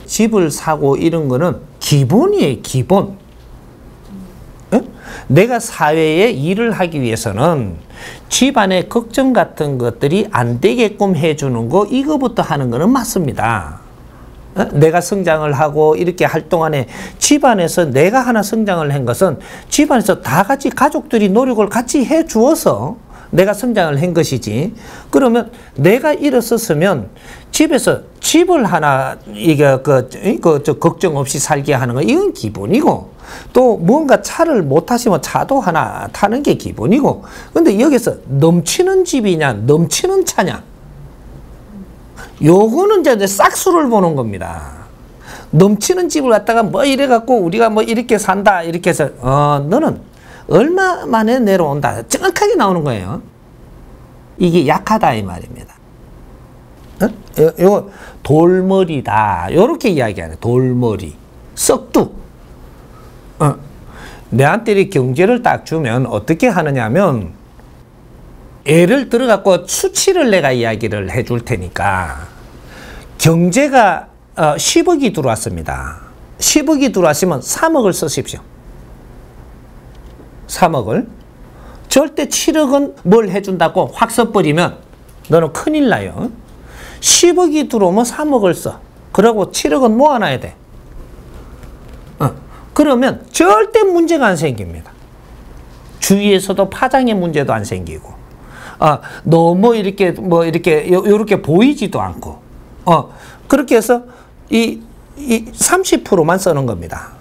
집을 사고 이런 거는 기본이에요, 기본. 내가 사회에 일을 하기 위해서는 집안의 걱정 같은 것들이 안 되게끔 해주는 거, 이거부터 하는 거는 맞습니다. 내가 성장을 하고 이렇게 할 동안에 집안에서 내가 하나 성장을 한 것은 집안에서 다 같이 가족들이 노력을 같이 해 주어서 내가 성장을 한 것이지. 그러면 내가 일어섰으면 집에서 집을 하나 이게 걱정 없이 살게 하는 거, 이건 기본이고, 또 뭔가 차를 못 타시면 차도 하나 타는 게 기본이고. 근데 여기서 넘치는 집이냐 넘치는 차냐, 요거는 이제 싹수를 보는 겁니다. 넘치는 집을 갖다가 뭐 이래 갖고 우리가 뭐 이렇게 산다 이렇게 해서 너는 얼마 만에 내려온다, 정확하게 나오는 거예요. 이게 약하다 이 말입니다. 요 돌머리다 요렇게 이야기하네. 돌머리, 썩뚝. 내한테 이 경제를 딱 주면 어떻게 하느냐면, 예를 들어 갖고 수치를 내가 이야기를 해줄 테니까, 경제가 10억이 들어왔습니다. 10억이 들어왔으면 3억을 쓰십시오. 3억을. 절대 7억은 뭘 해준다고 확 써버리면 너는 큰일 나요. 10억이 들어오면 3억을 써. 그러고 7억은 모아놔야 돼. 그러면 절대 문제가 안 생깁니다. 주위에서도 파장의 문제도 안 생기고, 너무 이렇게 요렇게 보이지도 않고, 그렇게 해서 이 30%만 쓰는 겁니다.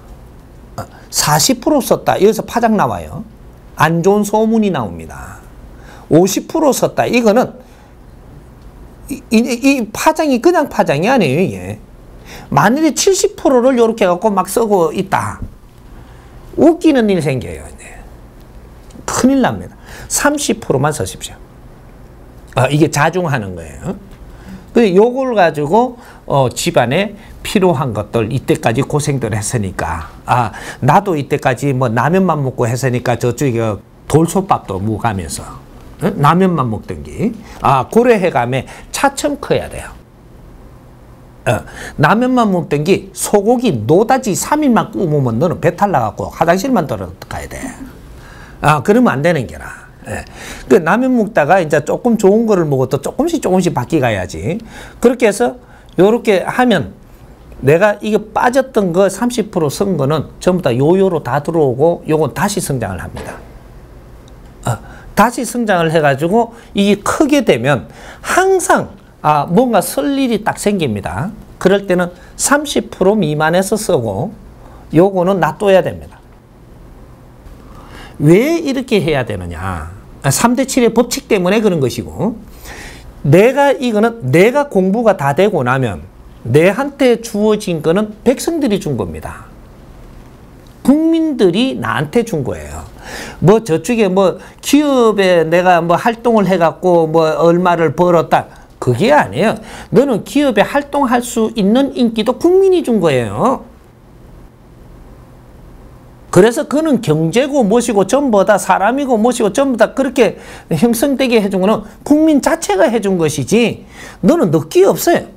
40% 썼다. 여기서 파장 나와요. 안 좋은 소문이 나옵니다. 50% 썼다. 이거는 이 파장이 그냥 파장이 아니에요. 이게. 만일에 70%를 이렇게 갖고 막 쓰고 있다, 웃기는 일이 생겨요. 이제. 큰일 납니다. 30%만 쓰십시오. 이게 자중하는 거예요. 근데 요걸 가지고 집안에 필요한 것들, 이때까지 고생들 했으니까, 나도 이때까지 뭐 라면만 먹고 했으니까 저쪽에 돌솥밥도 무가면서 라면만 먹던 게, 고려해감에 차츰 커야 돼요. 라면만 먹던 게 소고기 노다지 3일만 구우면 너는 배탈 나갖고 화장실만 들어가야 돼. 그러면 안 되는 게라. 그 라면 먹다가 이제 조금 좋은 거를 먹어도 조금씩 바뀌어가야지. 그렇게 해서 요렇게 하면 내가 이게 빠졌던 거 30% 쓴 거는 전부 다 요요로 다 들어오고, 요건 다시 성장을 합니다. 다시 성장을 해가지고 이게 크게 되면 항상 뭔가 쓸 일이 딱 생깁니다. 그럴 때는 30% 미만에서 쓰고, 요거는 놔둬야 됩니다. 왜 이렇게 해야 되느냐? 3대 7의 법칙 때문에 그런 것이고, 이거는 내가 공부가 다 되고 나면 내한테 주어진 거는 백성들이 준 겁니다. 국민들이 나한테 준 거예요. 뭐 저쪽에 뭐 기업에 내가 뭐 활동을 해갖고 뭐 얼마를 벌었다, 그게 아니에요. 너는 기업에 활동할 수 있는 인기도 국민이 준 거예요. 그래서 그는 경제고 뭐시고 전부 다 사람이고 뭐시고 전부 다 그렇게 형성되게 해준 거는 국민 자체가 해준 것이지, 너는 넣기 없어요.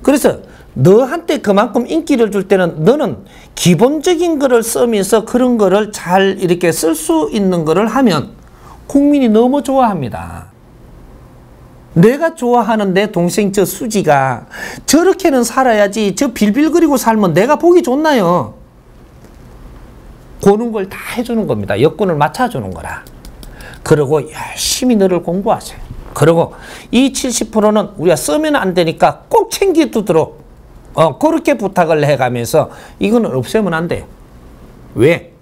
그래서 너한테 그만큼 인기를 줄 때는 너는 기본적인 거를 쓰면서 그런 거를 잘 이렇게 쓸 수 있는 거를 하면 국민이 너무 좋아합니다. 내가 좋아하는 내 동생 저 수지가 저렇게는 살아야지, 저 빌빌거리고 살면 내가 보기 좋나요? 그런 걸 다 해주는 겁니다. 여건을 맞춰주는 거라. 그리고 열심히 너를 공부하세요. 그리고 이 70%는 우리가 쓰면 안 되니까 꼭 챙겨두도록 그렇게 부탁을 해가면서 이거는 없애면 안 돼요. 왜?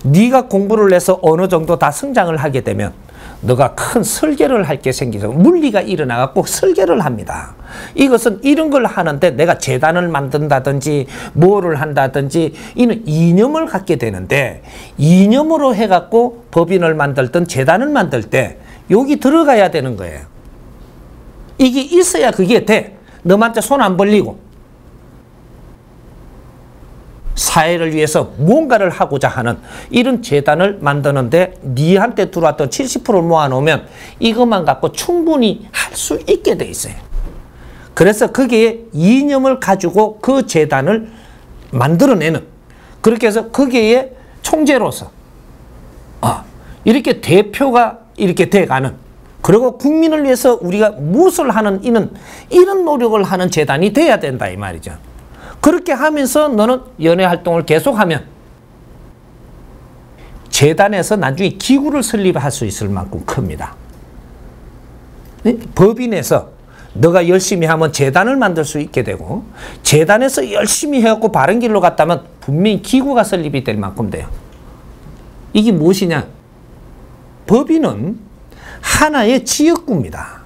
네가 공부를 해서 어느 정도 다 성장을 하게 되면 너가 큰 설계를 할 게 생기서 물리가 일어나갖고 설계를 합니다. 이것은 이런 걸 하는데 내가 재단을 만든다든지 뭐를 한다든지 이는 이념을 갖게 되는데, 이념으로 해갖고 법인을 만들든 재단을 만들 때 여기 들어가야 되는 거예요. 이게 있어야 그게 돼. 너한테 손 안 벌리고 사회를 위해서 무언가를 하고자 하는 이런 재단을 만드는데 니한테 들어왔던 70%를 모아놓으면 이것만 갖고 충분히 할 수 있게 돼 있어요. 그래서 거기에 이념을 가지고 그 재단을 만들어내는, 그렇게 해서 거기에 총재로서 이렇게 대표가 이렇게 돼가는, 그리고 국민을 위해서 우리가 무엇을 하는 이런 노력을 하는 재단이 돼야 된다 이 말이죠. 그렇게 하면서 너는 연예 활동을 계속하면 재단에서 나중에 기구를 설립할 수 있을 만큼 큽니다. 네? 법인에서 너가 열심히 하면 재단을 만들 수 있게 되고, 재단에서 열심히 해갖고 바른 길로 갔다면 분명히 기구가 설립이 될 만큼 돼요. 이게 무엇이냐? 법인은 하나의 지역구입니다.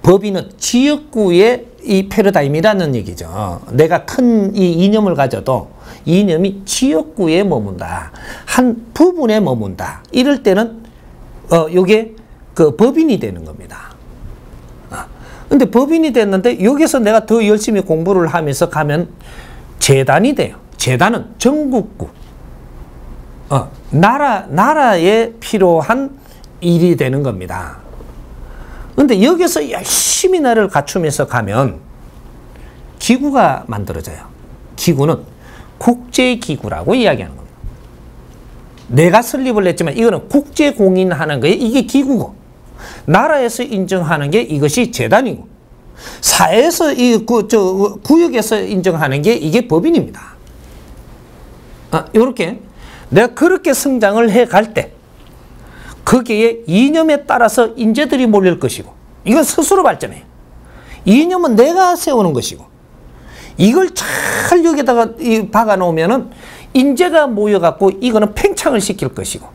법인은 지역구의 이 패러다임이라는 얘기죠. 내가 큰 이 이념을 가져도 이념이 지역구에 머문다. 한 부분에 머문다. 이럴 때는 요게 그 법인이 되는 겁니다. 근데 법인이 됐는데 여기서 내가 더 열심히 공부를 하면서 가면 재단이 돼요. 재단은 전국구. 나라에 필요한 일이 되는 겁니다. 근데 여기서 열심히 나를 갖추면서 가면 기구가 만들어져요. 기구는 국제기구라고 이야기하는 겁니다. 내가 설립을 했지만 이거는 국제공인하는 거예요. 이게 기구고, 나라에서 인정하는 게 이것이 재단이고, 사회에서 구역에서 인정하는 게 이게 법인입니다. 이렇게 내가 그렇게 성장을 해갈 때 거기에 이념에 따라서 인재들이 몰릴 것이고, 이건 스스로 발전해요. 이념은 내가 세우는 것이고, 이걸 잘 여기다가 박아 놓으면은 인재가 모여갖고 이거는 팽창을 시킬 것이고,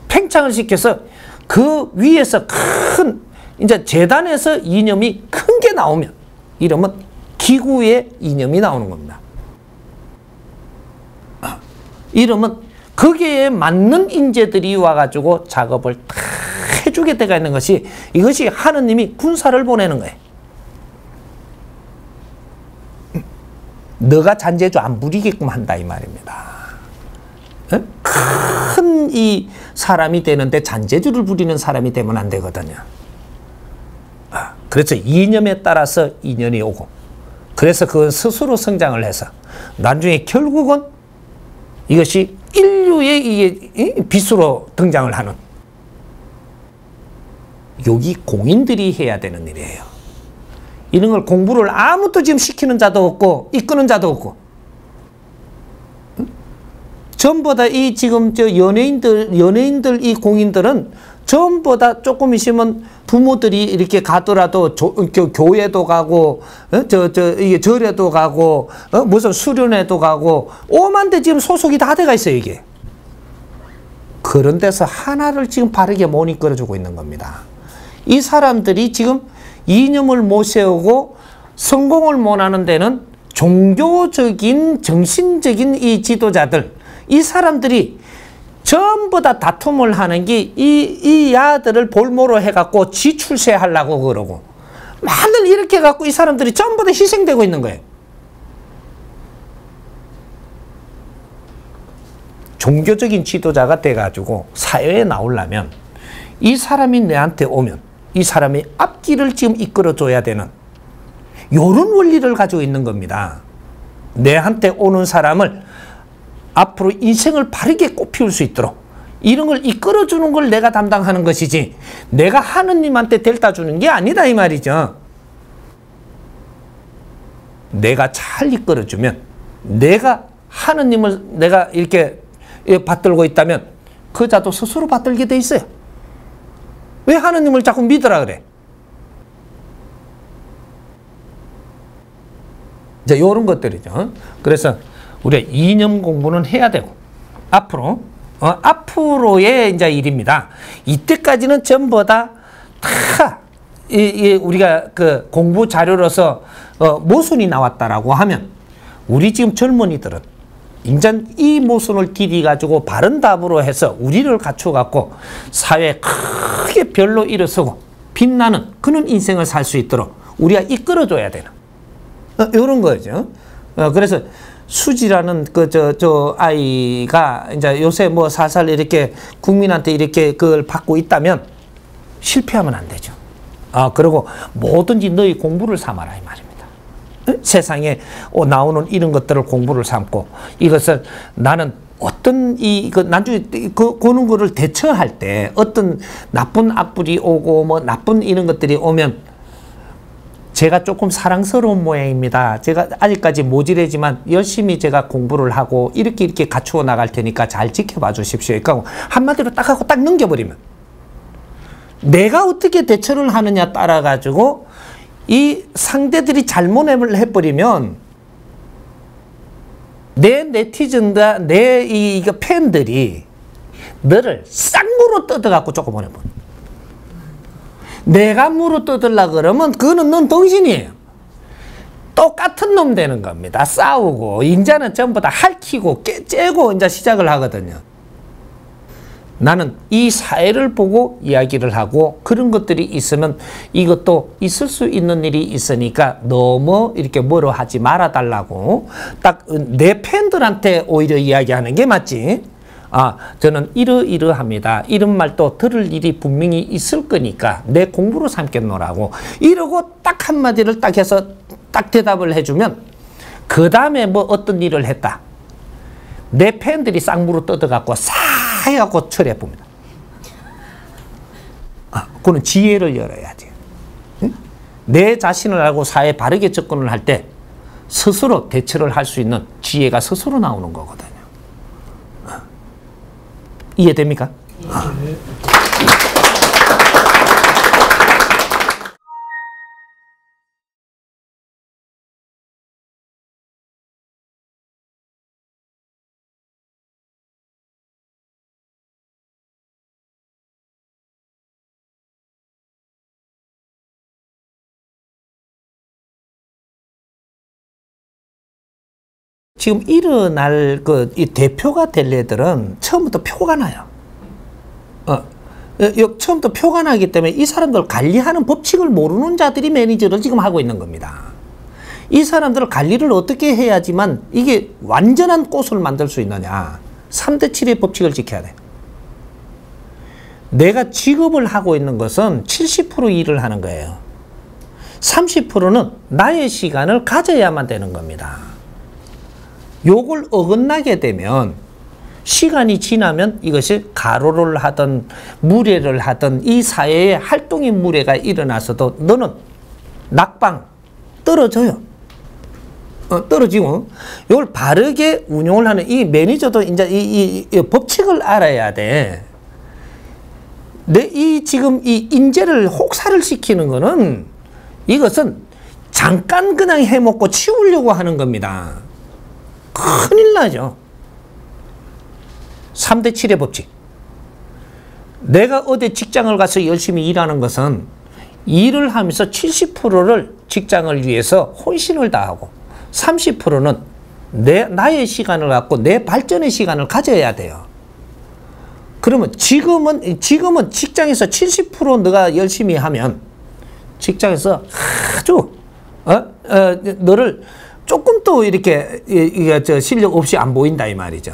팽창을 시켜서 그 위에서 큰 이제 재단에서 이념이 큰 게 나오면 이러면 기구의 이념이 나오는 겁니다. 이러면 거기에 맞는 인재들이 와가지고 작업을 다 해주게 되어 있는 것이, 이것이 하느님이 군사를 보내는 거예요. 너가 잔재주 안 부리게끔 한다 이 말입니다. 큰 이 사람이 되는데 잔재주를 부리는 사람이 되면 안 되거든요. 그래서 이념에 따라서 인연이 오고, 그래서 그건 스스로 성장을 해서 나중에 결국은 이것이 인류의 이게 빛으로 등장을 하는, 여기 공인들이 해야 되는 일이에요. 이런 걸 공부를 아무도 지금 시키는 자도 없고 이끄는 자도 없고, 전부 다 이 지금 연예인들 이 공인들은 전부 다 조금 있으면 부모들이 이렇게 가더라도 교회도 가고, 이게 절에도 가고, 무슨 수련회도 가고, 오만데 지금 소속이 다 돼가 있어요, 이게. 그런 데서 하나를 지금 바르게 못 이끌어주고 있는 겁니다. 이 사람들이 지금 이념을 못 세우고 성공을 못 하는 데는 종교적인, 정신적인 이 지도자들, 이 사람들이 전부 다 다툼을 하는 게 이 야들을 볼모로 해갖고 지 출세하려고 그러고, 만들 이렇게 해갖고 이 사람들이 전부 다 희생되고 있는 거예요. 종교적인 지도자가 돼가지고 사회에 나오려면 이 사람이 내한테 오면 이 사람이 앞길을 지금 이끌어줘야 되는 이런 원리를 가지고 있는 겁니다. 내한테 오는 사람을 앞으로 인생을 바르게 꽃피울 수 있도록 이런 걸 이끌어주는 걸 내가 담당하는 것이지, 내가 하느님한테 델타 주는 게 아니다 이 말이죠. 내가 잘 이끌어주면, 내가 하느님을 내가 이렇게 받들고 있다면 그 자도 스스로 받들게 돼 있어요. 왜 하느님을 자꾸 믿으라 그래? 이제 이런 것들이죠. 그래서 우리가 이념 공부는 해야 되고, 앞으로의 이제 일입니다. 이때까지는 전부 다 우리가 그 공부 자료로서 모순이 나왔다라고 하면, 우리 지금 젊은이들은 인전 이 모순을 디뎌가지고 바른 답으로 해서 우리를 갖춰갖고 사회에 크게 별로 일어서고 빛나는 그런 인생을 살 수 있도록 우리가 이끌어줘야 되는 이런 거죠. 그래서 수지라는 아이가 이제 요새 뭐 살살 이렇게 국민한테 이렇게 그걸 받고 있다면 실패하면 안 되죠. 그리고 뭐든지 너희 공부를 삼아라 이 말입니다. 세상에 나오는 이런 것들을 공부를 삼고 이것을 나는 어떤 나중에 그런 거를 대처할 때 어떤 나쁜 악플이 오고 뭐 나쁜 이런 것들이 오면 제가 조금 사랑스러운 모양입니다. 제가 아직까지 모질하지만 열심히 제가 공부를 하고 이렇게 갖추어 나갈 테니까 잘 지켜봐 주십시오. 그러니까 한마디로 딱 하고 딱 넘겨버리면 내가 어떻게 대처를 하느냐 따라 가지고 이 상대들이 잘못을 해버리면 내 네티즌과 내 이거 팬들이 너를 쌍무로 뜯어갖고 쫓아보내버려. 내가 물어 뜯으려고 그러면 그거는 넌 덩신이에요. 똑같은 놈 되는 겁니다. 싸우고 인자는 전부 다 핥히고 째고 이제 시작을 하거든요. 나는 이 사회를 보고 이야기를 하고 그런 것들이 있으면 이것도 있을 수 있는 일이 있으니까 너무 이렇게 뭐로 하지 말아달라고 딱 내 팬들한테 오히려 이야기하는 게 맞지. 저는 이러이러합니다. 이런 말도 들을 일이 분명히 있을 거니까 내 공부로 삼겠노라고 이러고 딱 한마디를 딱 해서 딱 대답을 해주면 그 다음에 뭐 어떤 일을 했다. 내 팬들이 쌍무로 뜯어갖고 싹 해갖고 처리해봅니다. 그거는 지혜를 열어야지. 응? 내 자신을 알고 사회에 바르게 접근을 할 때 스스로 대처를 할 수 있는 지혜가 스스로 나오는 거거든요. 이해됩니까? 지금 일어날 이 대표가 될 애들은 처음부터 표가 나요. 처음부터 표가 나기 때문에 이 사람들 관리하는 법칙을 모르는 자들이 매니저를 지금 하고 있는 겁니다. 이 사람들을 관리를 어떻게 해야지만 이게 완전한 꽃을 만들 수 있느냐. 3대 7의 법칙을 지켜야 돼. 내가 직업을 하고 있는 것은 70% 일을 하는 거예요. 30%는 나의 시간을 가져야만 되는 겁니다. 요걸 어긋나게 되면 시간이 지나면 이것이 가로를 하든 무례를 하든 이 사회에 활동의 무례가 일어나서도 너는 낙방 떨어져요. 떨어지고 이걸 바르게 운용을 하는 이 매니저도 이제 이 법칙을 알아야 돼. 지금 이 인재를 혹사를 시키는 거는 이것은 잠깐 그냥 해먹고 치우려고 하는 겁니다. 큰일 나죠. 3대 7의 법칙. 내가 어디 직장을 가서 열심히 일하는 것은 일을 하면서 70%를 직장을 위해서 혼신을 다하고 30%는 나의 시간을 갖고 내 발전의 시간을 가져야 돼요. 그러면 지금은 직장에서 70% 너가 열심히 하면 직장에서 아주 너를 조금 또 이렇게 실력 없이 안 보인다 이 말이죠.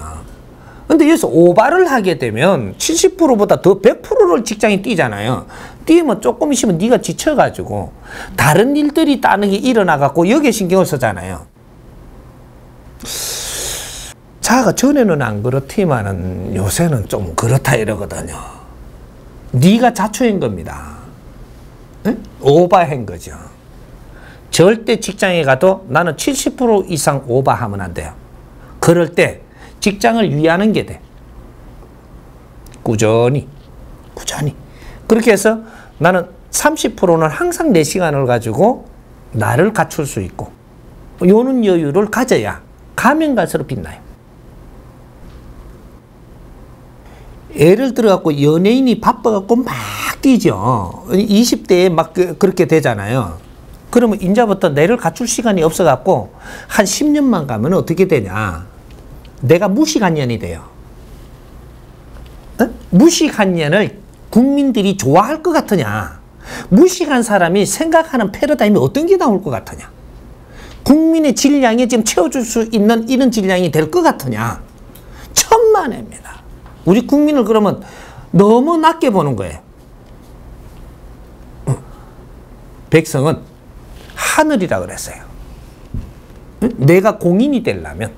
근데 여기서 오바를 하게 되면 70%보다 더 100%를 직장에 뛰잖아요. 뛰면 조금 있으면 네가 지쳐가지고 다른 일들이 다른 게 일어나갖고 여기에 신경을 쓰잖아요. 자가 전에는 안 그렇지만은 요새는 좀 그렇다 이러거든요. 네가 자초한 겁니다. 네? 오바한 거죠. 절대 직장에 가도 나는 70% 이상 오바하면 안 돼요. 그럴 때 직장을 위하는 게 돼. 꾸준히. 그렇게 해서 나는 30%는 항상 내 시간을 가지고 나를 갖출 수 있고 요는 여유를 가져야 가면 갈수록 빛나요. 예를 들어갖고 연예인이 바빠갖고 막 뛰죠. 20대에 막 그렇게 되잖아요. 그러면 이제부터 내를 갖출 시간이 없어갖고 한 10년만 가면 어떻게 되냐. 내가 무식한년이 돼요. 무식한년을 국민들이 좋아할 것 같으냐. 무식한 사람이 생각하는 패러다임이 어떤 게 나올 것 같으냐. 국민의 질량에 지금 채워줄 수 있는 이런 질량이 될 것 같으냐. 천만에입니다. 우리 국민을 그러면 너무 낮게 보는 거예요. 백성은 하늘이라 그랬어요. 내가 공인이 되려면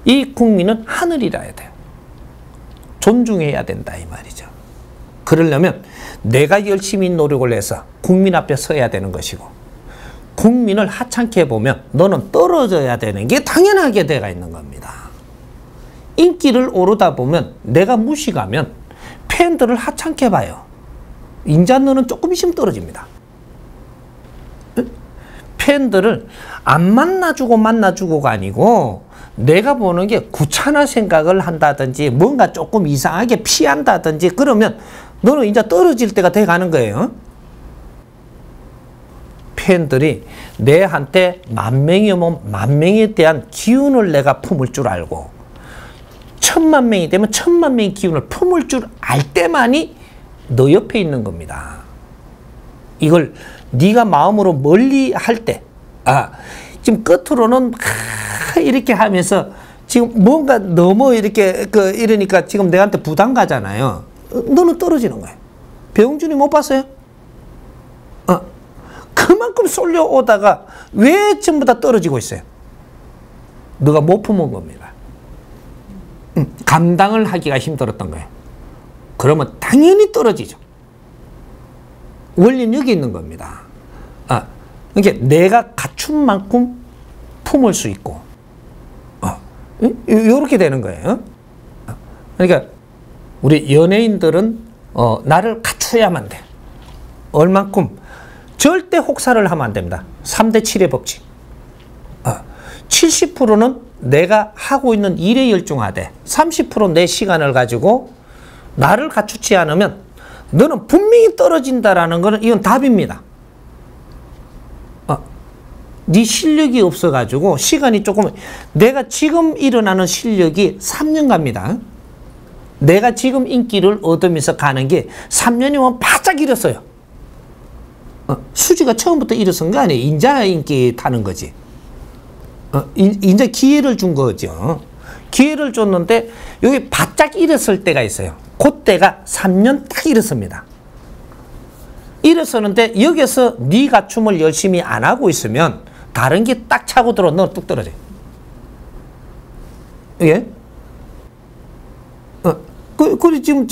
이 국민은 하늘이라 해야 돼요. 존중해야 된다 이 말이죠. 그러려면 내가 열심히 노력을 해서 국민 앞에 서야 되는 것이고, 국민을 하찮게 보면 너는 떨어져야 되는 게 당연하게 돼가 있는 겁니다. 인기를 오르다 보면 내가 무시가면 팬들을 하찮게 봐요. 인자 너는 조금 있으면 떨어집니다. 팬들을 안 만나주고가 아니고 내가 보는 게 구차나 생각을 한다든지 뭔가 조금 이상하게 피한다든지 그러면 너는 이제 떨어질 때가 돼 가는 거예요. 팬들이 내한테 10,000명이면 10,000명에 대한 기운을 내가 품을 줄 알고 10,000,000명이 되면 10,000,000명의 기운을 품을 줄 알 때만이 너 옆에 있는 겁니다. 이걸 네가 마음으로 멀리 할 때, 지금 끝으로는 이렇게 하면서 지금 뭔가 너무 이렇게 이러니까 지금 내한테 부담 가잖아요. 너는 떨어지는 거예요. 배용준이 못 봤어요? 그만큼 쏠려오다가 왜 전부 다 떨어지고 있어요? 너가 못 품은 겁니다. 감당을 하기가 힘들었던 거예요. 그러면 당연히 떨어지죠. 원리는 여기 있는 겁니다. 그러니까 내가 갖춘 만큼 품을 수 있고, 이렇게 되는 거예요. 그러니까 우리 연예인들은 나를 갖춰야만 돼. 얼만큼 절대 혹사를 하면 안 됩니다. 3대 7의 법칙. 70%는 내가 하고 있는 일에 열중하되 30% 내 시간을 가지고 나를 갖추지 않으면 너는 분명히 떨어진다라는 것은 이건 답입니다. 네 실력이 없어가지고 시간이 조금, 내가 지금 일어나는 실력이 3년 갑니다. 내가 지금 인기를 얻으면서 가는 게 3년이면 바짝 일었어요. 수지가 처음부터 일어선 거 아니에요. 인자 인기 타는 거지. 인자 기회를 준 거죠. 기회를 줬는데 여기 바짝 일었을 때가 있어요. 그때가 3년 딱 일었습니다. 일었었는데 여기서 네 갖춤을 열심히 안 하고 있으면 다른 게 딱 차고 들어 너 뚝 떨어져. 예? 그래 지금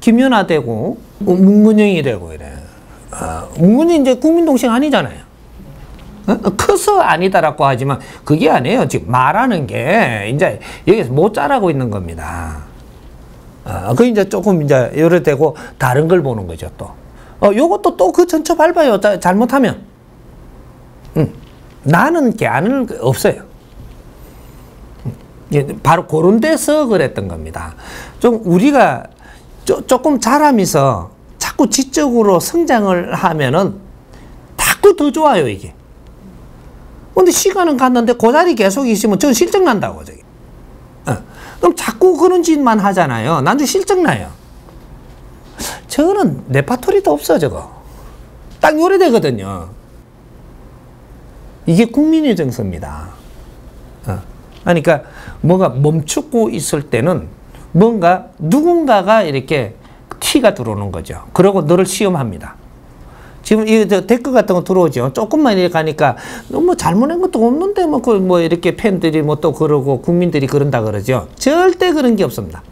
김연아 되고 문근영이 되고 이래. 문근영 이제 국민동생 아니잖아요. 커서 아니다라고 하지만 그게 아니에요. 지금 말하는 게 이제 여기서 못 자라고 있는 겁니다. 그 이제 조금 이제 요래 되고 다른 걸 보는 거죠 또. 요것도 또 그 전처 밟아요. 잘못하면. 나는 게 아는 게 없어요. 바로 그런 데서 그랬던 겁니다. 좀 우리가 조금 잘하면서 자꾸 지적으로 성장을 하면은 자꾸 더 좋아요, 이게. 근데 시간은 갔는데 그 자리 계속 있으면 전 실증 난다고, 저기. 그럼 자꾸 그런 짓만 하잖아요. 나중에 실증 나요. 저거는 레파토리도 없어, 저거. 딱 요래되거든요. 이게 국민의 정서입니다. 그러니까 뭔가 멈추고 있을 때는 뭔가 누군가가 이렇게 티가 들어오는 거죠. 그러고 너를 시험합니다. 지금 이 댓글 같은 거 들어오죠. 조금만 이렇게 가니까 뭐 잘못한 것도 없는데 뭐 이렇게 팬들이 뭐 또 그러고 국민들이 그런다 그러죠. 절대 그런 게 없습니다.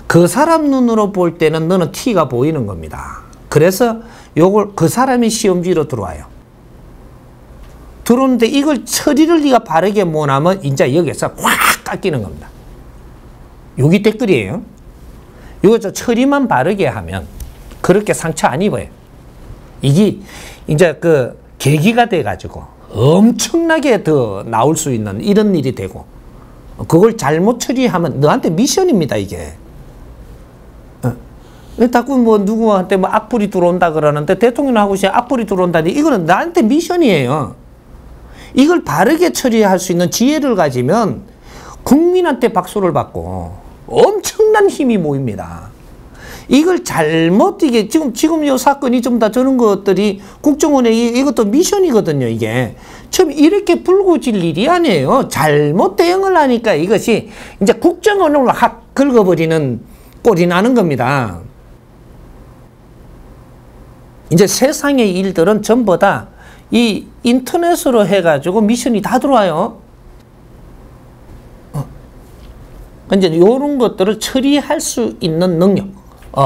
그 사람 눈으로 볼 때는 너는 티가 보이는 겁니다. 그래서 요걸 그 사람이 시험지로 들어와요. 들어오는데 이걸 처리를 네가 바르게 못하면 이제 여기서 확 깎이는 겁니다. 여기 댓글이에요. 이거 처리만 바르게 하면 그렇게 상처 안 입어요. 이게 이제 그 계기가 돼가지고 엄청나게 더 나올 수 있는 이런 일이 되고, 그걸 잘못 처리하면 너한테 미션입니다, 이게. 자꾸 뭐 누구한테 뭐 악플이 들어온다 그러는데 대통령하고 있으면 악플이 들어온다니 이거는 나한테 미션이에요. 이걸 바르게 처리할 수 있는 지혜를 가지면 국민한테 박수를 받고 엄청난 힘이 모입니다. 이걸 잘못, 이게 지금 이 사건이 좀 다 저런 것들이 국정원의 이것도 미션이거든요, 이게. 처음 이렇게 불거질 일이 아니에요. 잘못 대응을 하니까 이것이 이제 국정원으로 확 긁어버리는 꼴이 나는 겁니다. 이제 세상의 일들은 전부 다 이 인터넷으로 해가지고 미션이 다 들어와요. 이제 이런 것들을 처리할 수 있는 능력,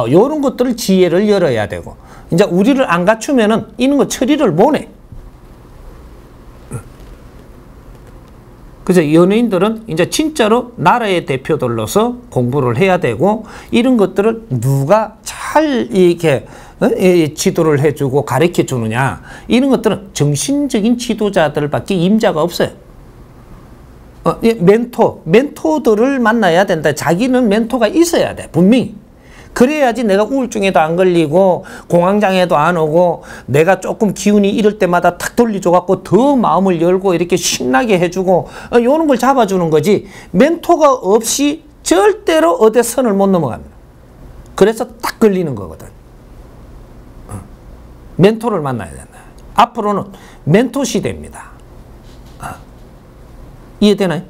이런 것들을 지혜를 열어야 되고, 이제 우리를 안 갖추면은 이런 거 처리를 못해. 그래서 연예인들은 이제 진짜로 나라의 대표들로서 공부를 해야 되고, 이런 것들을 누가 잘 이렇게 지도를 해주고 가르쳐 주느냐, 이런 것들은 정신적인 지도자들밖에 임자가 없어요. 멘토들을 만나야 된다. 자기는 멘토가 있어야 돼, 분명히. 그래야지 내가 우울증에도 안 걸리고 공황장애도 안 오고, 내가 조금 기운이 이럴 때마다 탁 돌려줘갖고 더 마음을 열고 이렇게 신나게 해주고, 이런 걸 잡아주는 거지. 멘토가 없이 절대로 어디 선을 못 넘어갑니다. 그래서 딱 걸리는 거거든. 멘토를 만나야 된다. 앞으로는 멘토 시대입니다. 이해되나요?